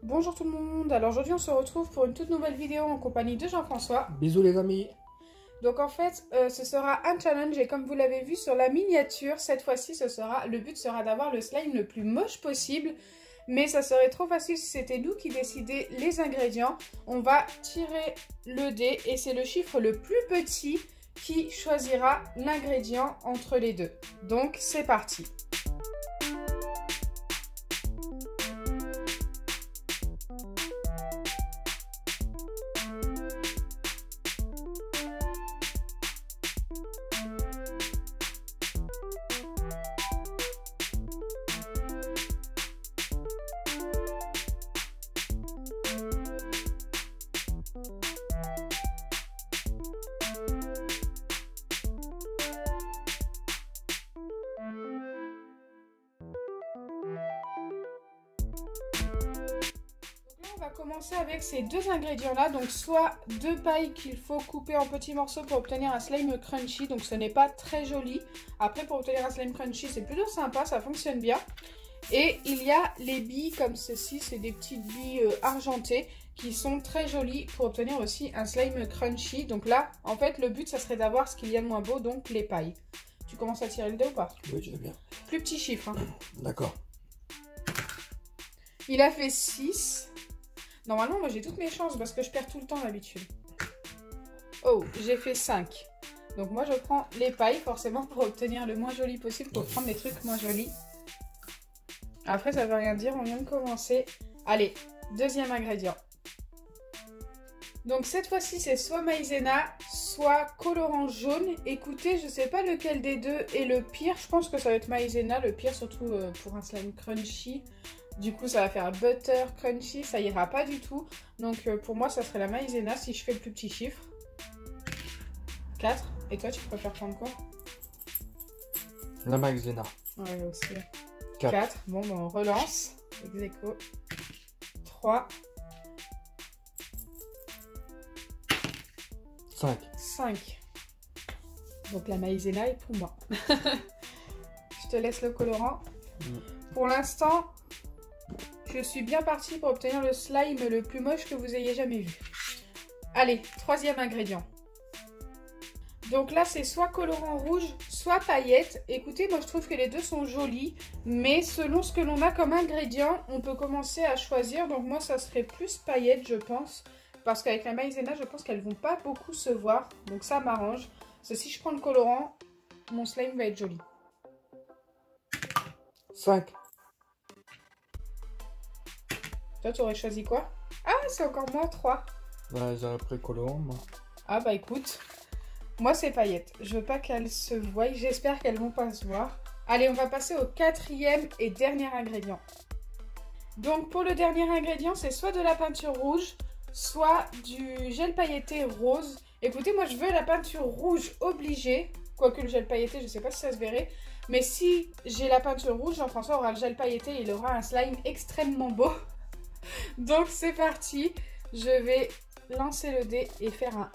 Bonjour tout le monde, alors aujourd'hui on se retrouve pour une toute nouvelle vidéo en compagnie de Jean-François. Bisous les amis. Donc en fait ce sera un challenge et comme vous l'avez vu sur la miniature, cette fois-ci le but sera d'avoir le slime le plus moche possible. Mais ça serait trop facile si c'était nous qui décidions les ingrédients. On va tirer le dé et c'est le chiffre le plus petit qui choisira l'ingrédient entre les deux. Donc c'est parti. On va commencer avec ces deux ingrédients là, donc soit deux pailles qu'il faut couper en petits morceaux pour obtenir un slime crunchy, donc ce n'est pas très joli. Après pour obtenir un slime crunchy c'est plutôt sympa, ça fonctionne bien. Et il y a les billes comme ceci, c'est des petites billes argentées qui sont très jolies pour obtenir aussi un slime crunchy. Donc là en fait le but ça serait d'avoir ce qu'il y a de moins beau, donc les pailles. Tu commences à tirer le dé ou pas? Oui, je veux bien. Plus petit chiffre hein. D'accord. Il a fait 6. Normalement, moi j'ai toutes mes chances parce que je perds tout le temps d'habitude. Oh, j'ai fait 5. Donc moi je prends les pailles forcément pour obtenir le moins joli possible, pour prendre des trucs moins jolis. Après ça veut rien dire, on vient de commencer. Allez, deuxième ingrédient. Donc cette fois-ci c'est soit maïzena, soit colorant jaune. Écoutez, je sais pas lequel des deux est le pire. Je pense que ça va être maïzena, le pire surtout pour un slime crunchy. Du coup, ça va faire butter crunchy, ça ira pas du tout. Donc, pour moi, ça serait la maïzena si je fais le plus petit chiffre. 4. Et toi, tu préfères prendre quoi? La maïzena. Ouais, aussi. 4. 4. Bon, ben, on relance. Ex-aequo. 3. 5. 5. Donc, la maïzena est pour moi. Je te laisse le colorant. Pour l'instant... je suis bien partie pour obtenir le slime le plus moche que vous ayez jamais vu. Allez, troisième ingrédient. Donc là, c'est soit colorant rouge, soit paillettes. Écoutez, moi je trouve que les deux sont jolis, mais selon ce que l'on a comme ingrédient, on peut commencer à choisir. Donc moi, ça serait plus paillettes, je pense. Parce qu'avec la maïzena, je pense qu'elles vont pas beaucoup se voir. Donc ça m'arrange. Parce que si je prends le colorant, mon slime va être joli. 5. Toi, tu aurais choisi quoi? Ah, c'est encore moi, 3. Bah, j'aurais pris colorant, moi. Ah bah écoute, moi c'est paillettes. Je veux pas qu'elles se voient, j'espère qu'elles vont pas se voir. Allez, on va passer au quatrième et dernier ingrédient. Donc pour le dernier ingrédient, c'est soit de la peinture rouge, soit du gel pailleté rose. Écoutez, moi je veux la peinture rouge obligée. Quoique le gel pailleté, je sais pas si ça se verrait. Mais si j'ai la peinture rouge, Jean-François aura le gel pailleté et il aura un slime extrêmement beau. Donc c'est parti, je vais lancer le dé et faire un 1.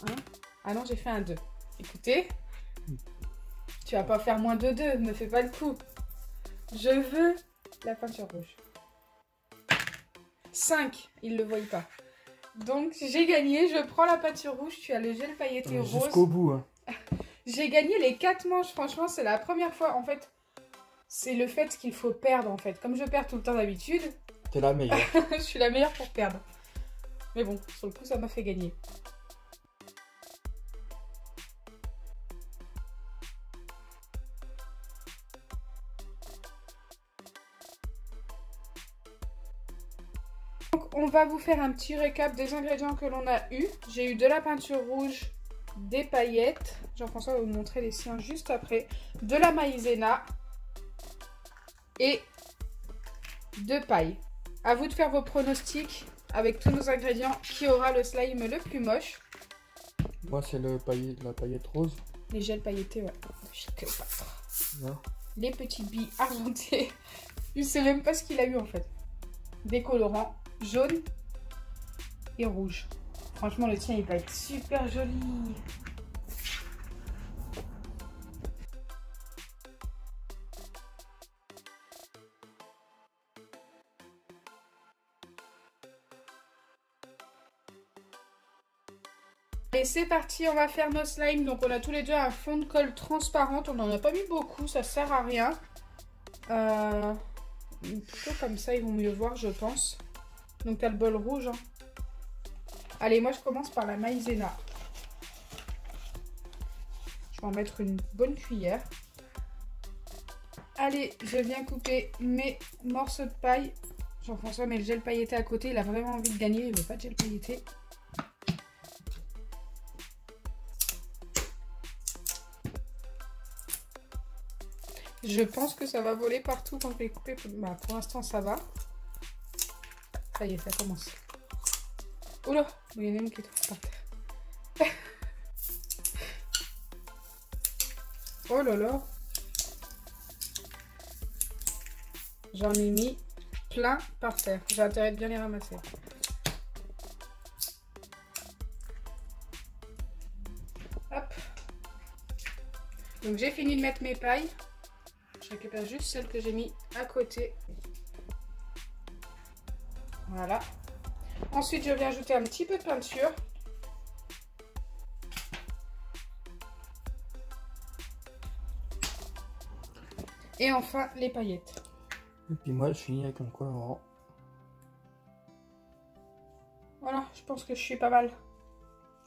Ah non, j'ai fait un 2. Écoutez, tu vas pas faire moins de 2, ne fais pas le coup. Je veux la peinture rouge. 5, il le voit pas. Donc j'ai gagné, je prends la peinture rouge, tu as le gel pailleté rose. Jusqu'au bout. Hein. J'ai gagné les 4 manches, franchement c'est la première fois en fait. C'est le fait qu'il faut perdre en fait. Comme je perds tout le temps d'habitude... T'es la meilleure. Je suis la meilleure pour perdre. Mais bon, sur le coup, ça m'a fait gagner. Donc, on va vous faire un petit récap des ingrédients que l'on a eu. J'ai eu de la peinture rouge, des paillettes. Jean-François va vous montrer les siens juste après. De la maïzena et de paille. À vous de faire vos pronostics avec tous nos ingrédients. Qui aura le slime le plus moche? Moi, c'est la paillette rose. Les gels pailletés, ouais. Non. Les petites billes argentées. Je sais même pas ce qu'il a eu en fait. Des colorants jaune et rouge. Franchement, le tien, il va être super joli. Allez, c'est parti, on va faire nos slimes. Donc on a tous les deux un fond de colle transparent. On n'en a pas mis beaucoup, ça sert à rien. Plutôt comme ça, ils vont mieux voir, je pense. Donc tu as le bol rouge. Hein. Allez, moi je commence par la maïzena. Je vais en mettre une bonne cuillère. Allez, je viens couper mes morceaux de paille. Jean-François met le gel pailleté à côté. Il a vraiment envie de gagner. Il ne veut pas de gel pailleté. Je pense que ça va voler partout quand je vais couper. Bah, pour l'instant, ça va. Ça y est, ça commence. Oula, il y en a une qui est par terre. Oh là là. J'en ai mis plein par terre. J'ai intérêt de bien les ramasser. Hop. Donc j'ai fini de mettre mes pailles. Je récupère juste celle que j'ai mis à côté. Voilà. Ensuite, je viens ajouter un petit peu de peinture. Et enfin, les paillettes. Et puis moi, je finis avec mon colorant. Voilà, je pense que je suis pas mal.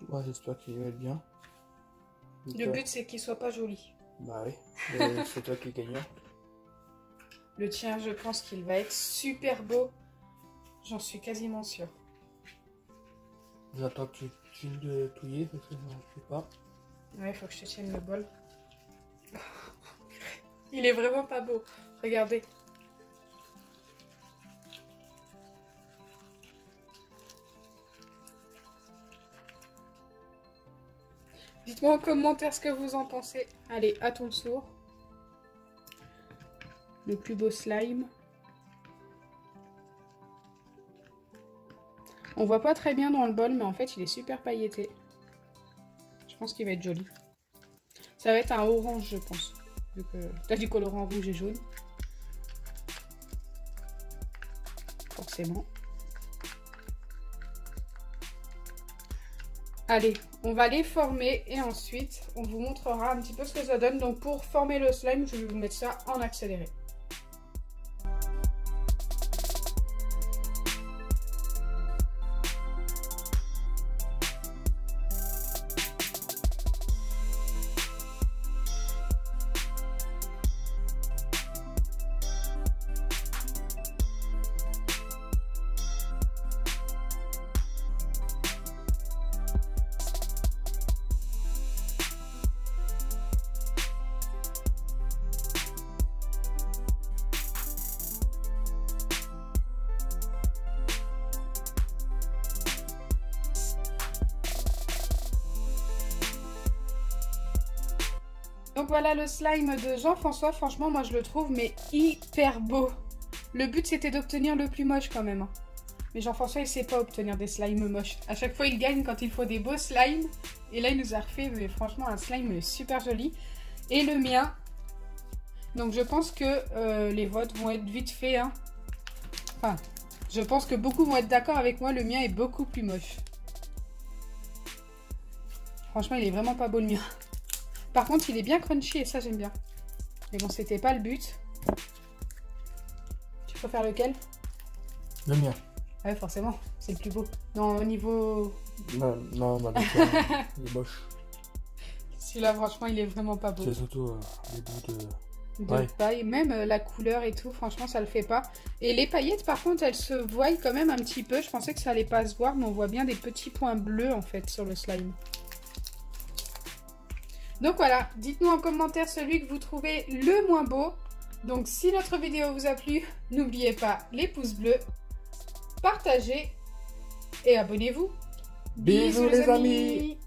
Ouais, j'espère qu'il va être bien. Le but, c'est qu'il soit pas joli. Bah oui, c'est toi qui gagne. Le tien, je pense qu'il va être super beau. J'en suis quasiment sûre. J'attends que tu finis de touiller parce que je ne fais pas. Ouais, il faut que je te tienne le bol. Il est vraiment pas beau. Regardez. Dites-moi en commentaire ce que vous en pensez. Allez, à ton tour. Le plus beau slime. On voit pas très bien dans le bol, mais en fait, il est super pailleté. Je pense qu'il va être joli. Ça va être un orange, je pense. Vu que t'as du colorant rouge et jaune. Forcément. Allez, on va les former et ensuite, on vous montrera un petit peu ce que ça donne. Donc, pour former le slime, je vais vous mettre ça en accéléré. Donc voilà le slime de Jean-François, franchement moi je le trouve mais hyper beau. Le but c'était d'obtenir le plus moche quand même. Mais Jean-François il sait pas obtenir des slimes moches. À chaque fois il gagne quand il faut des beaux slimes. Et là il nous a refait mais franchement un slime super joli. Et le mien, donc je pense que les votes vont être vite faits. Hein. Enfin, je pense que beaucoup vont être d'accord avec moi, le mien est beaucoup plus moche. Franchement il est vraiment pas beau le mien. Par contre, il est bien crunchy et ça, j'aime bien. Mais bon, c'était pas le but. Tu préfères lequel? Le mien. Ah ouais, forcément, c'est le plus beau. Non, au niveau... Non, il est moche. Celui-là, franchement, il est vraiment pas beau. C'est surtout les bouts de paille. Même la couleur et tout, franchement, ça le fait pas. Et les paillettes, par contre, elles se voient quand même un petit peu. Je pensais que ça allait pas se voir, mais on voit bien des petits points bleus, en fait, sur le slime. Donc voilà, dites-nous en commentaire celui que vous trouvez le moins beau. Donc si notre vidéo vous a plu, n'oubliez pas les pouces bleus, partagez et abonnez-vous. Bisous les amis.